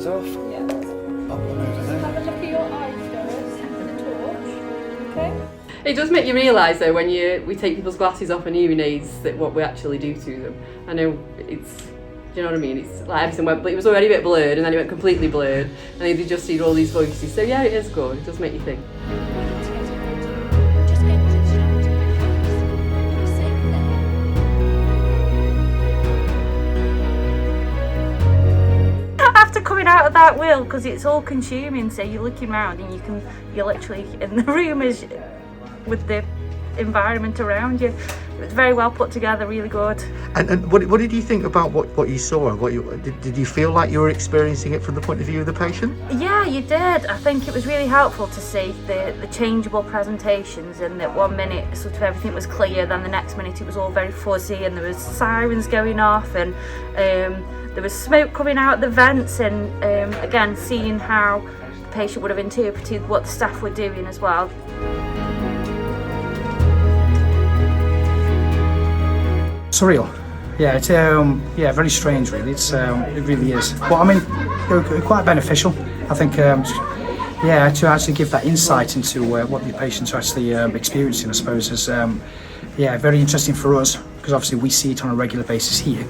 glasses off. Yeah. Up and over there. Have a look at your eyes first with the torch. Okay. It does make you realise though when we take people's glasses off and hearing aids that what we actually do to them. I know it's, do you know what I mean? It's like everything went, but it was already a bit blurred and then it went completely blurred and then they just hear all these voices. So yeah, it is good. It does make you think. After coming out of that wheel, because it's all consuming, so you're looking around and you're literally in the room as with the environment around you. It was very well put together, really good. And what did you think about what you saw? Did you feel like you were experiencing it from the point of view of the patient? Yeah, you did. I think it was really helpful to see the changeable presentations, and that 1 minute sort of everything was clear, then the next minute it was all very fuzzy and there was sirens going off and there was smoke coming out the vents, and again seeing how the patient would have interpreted what the staff were doing as well. Surreal. Yeah, it's very strange really. It really is. But I mean, quite beneficial. I think to actually give that insight into what the patients are actually experiencing, I suppose, is very interesting for us, because obviously we see it on a regular basis here,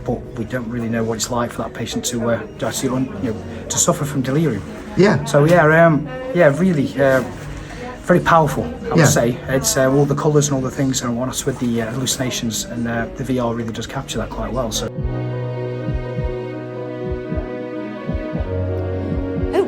but we don't really know what it's like for that patient to actually to suffer from delirium. Yeah. So really. Very powerful, I would say. It's all the colours and all the things and whatnot with the hallucinations, and the VR really does capture that quite well. So. Oh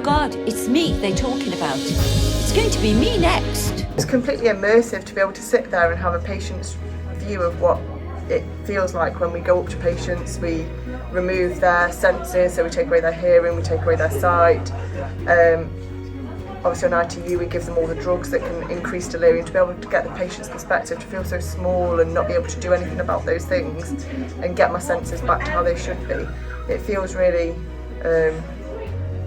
God, it's me they're talking about. It's going to be me next. It's completely immersive to be able to sit there and have a patient's view of what it feels like when we go up to patients. We remove their senses, so we take away their hearing, we take away their sight. Obviously on ITU we give them all the drugs that can increase delirium, to be able to get the patient's perspective, to feel so small and not be able to do anything about those things and get my senses back to how they should be. It feels really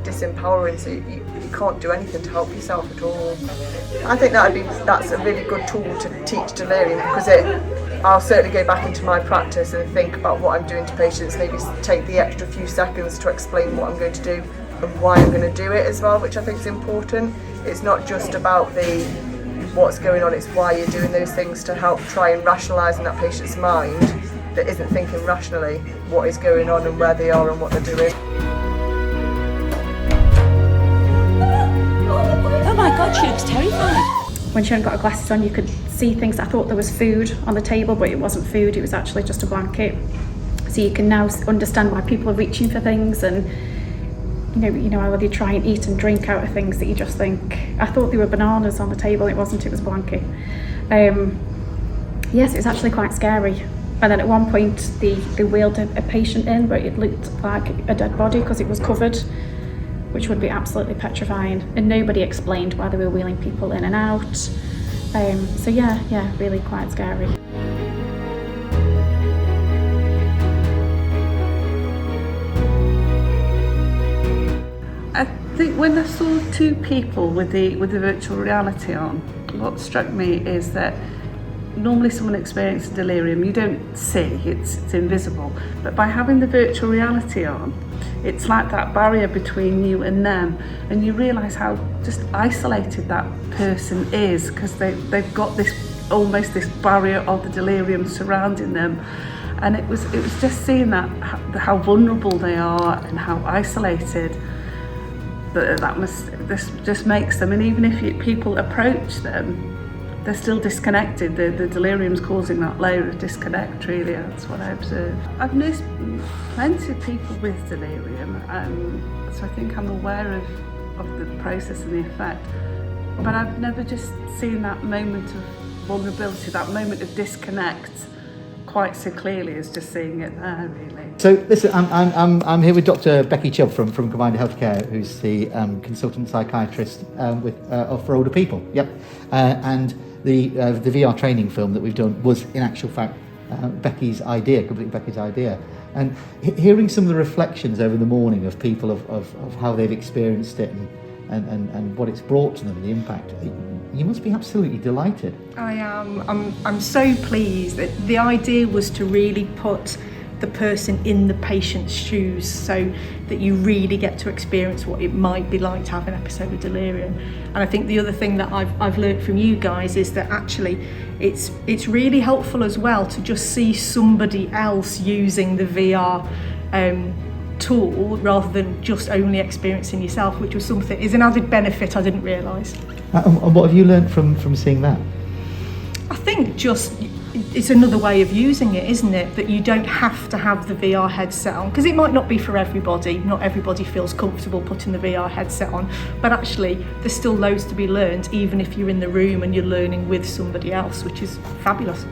disempowering, so you can't do anything to help yourself at all. I think that's a really good tool to teach delirium, because I'll certainly go back into my practice and think about what I'm doing to patients, maybe take the extra few seconds to explain what I'm going to do and why I'm going to do it as well, which I think is important. It's not just about what's going on, it's why you're doing those things, to help try and rationalise in that patient's mind that isn't thinking rationally what is going on and where they are and what they're doing. Oh my God, she looks terrified. When she hadn't got her glasses on, you could see things. I thought there was food on the table, but it wasn't food, it was actually just a blanket. So you can now understand why people are reaching for things, and you know how they try and eat and drink out of things that you just think, I thought there were bananas on the table, it wasn't, it was a blanket. Yes, it was actually quite scary. And then at one point they wheeled a patient in, but it looked like a dead body because it was covered, which would be absolutely petrifying, and nobody explained why they were wheeling people in and out. So yeah, really quite scary. I think when I saw two people with the virtual reality on, what struck me is that normally someone experiencing delirium, you don't see, it's invisible, but by having the virtual reality on, it's like that barrier between you and them, and you realise how just isolated that person is, because they've got almost this barrier of the delirium surrounding them. And it was just seeing that how vulnerable they are and how isolated this just makes them. And even if people approach them, they're still disconnected. The delirium's causing that layer of disconnect, really. That's what I observed. I've nursed plenty of people with delirium, so I think I'm aware of the process and the effect. But I've never just seen that moment of vulnerability, that moment of disconnect quite so clearly as just seeing it there, really. So listen, I'm here with Dr. Becky Chubb from Combined Healthcare, who's the consultant psychiatrist for older people. Yep, and the VR training film that we've done was in actual fact Becky's idea, completely Becky's idea. And hearing some of the reflections over the morning of people of how they've experienced it and what it's brought to them, the impact. You must be absolutely delighted. I am. I'm so pleased that the idea was to really put the person in the patient's shoes, so that you really get to experience what it might be like to have an episode of delirium. And I think the other thing that I've learned from you guys is that actually it's really helpful as well to just see somebody else using the VR tool rather than just only experiencing yourself, which was something is an added benefit I didn't realise. And what have you learnt from seeing that? I think just it's another way of using it, isn't it? That you don't have to have the VR headset on, because it might not be for everybody. Not everybody feels comfortable putting the VR headset on, but actually there's still loads to be learned, even if you're in the room and you're learning with somebody else, which is fabulous.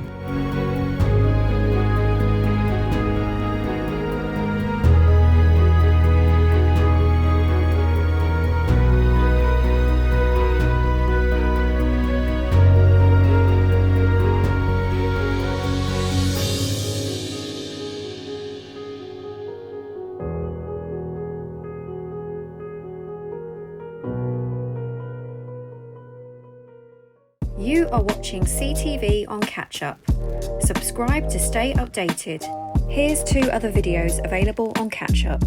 You are watching CTV on Catch Up. Subscribe to stay updated. Here's 2 other videos available on Catch Up.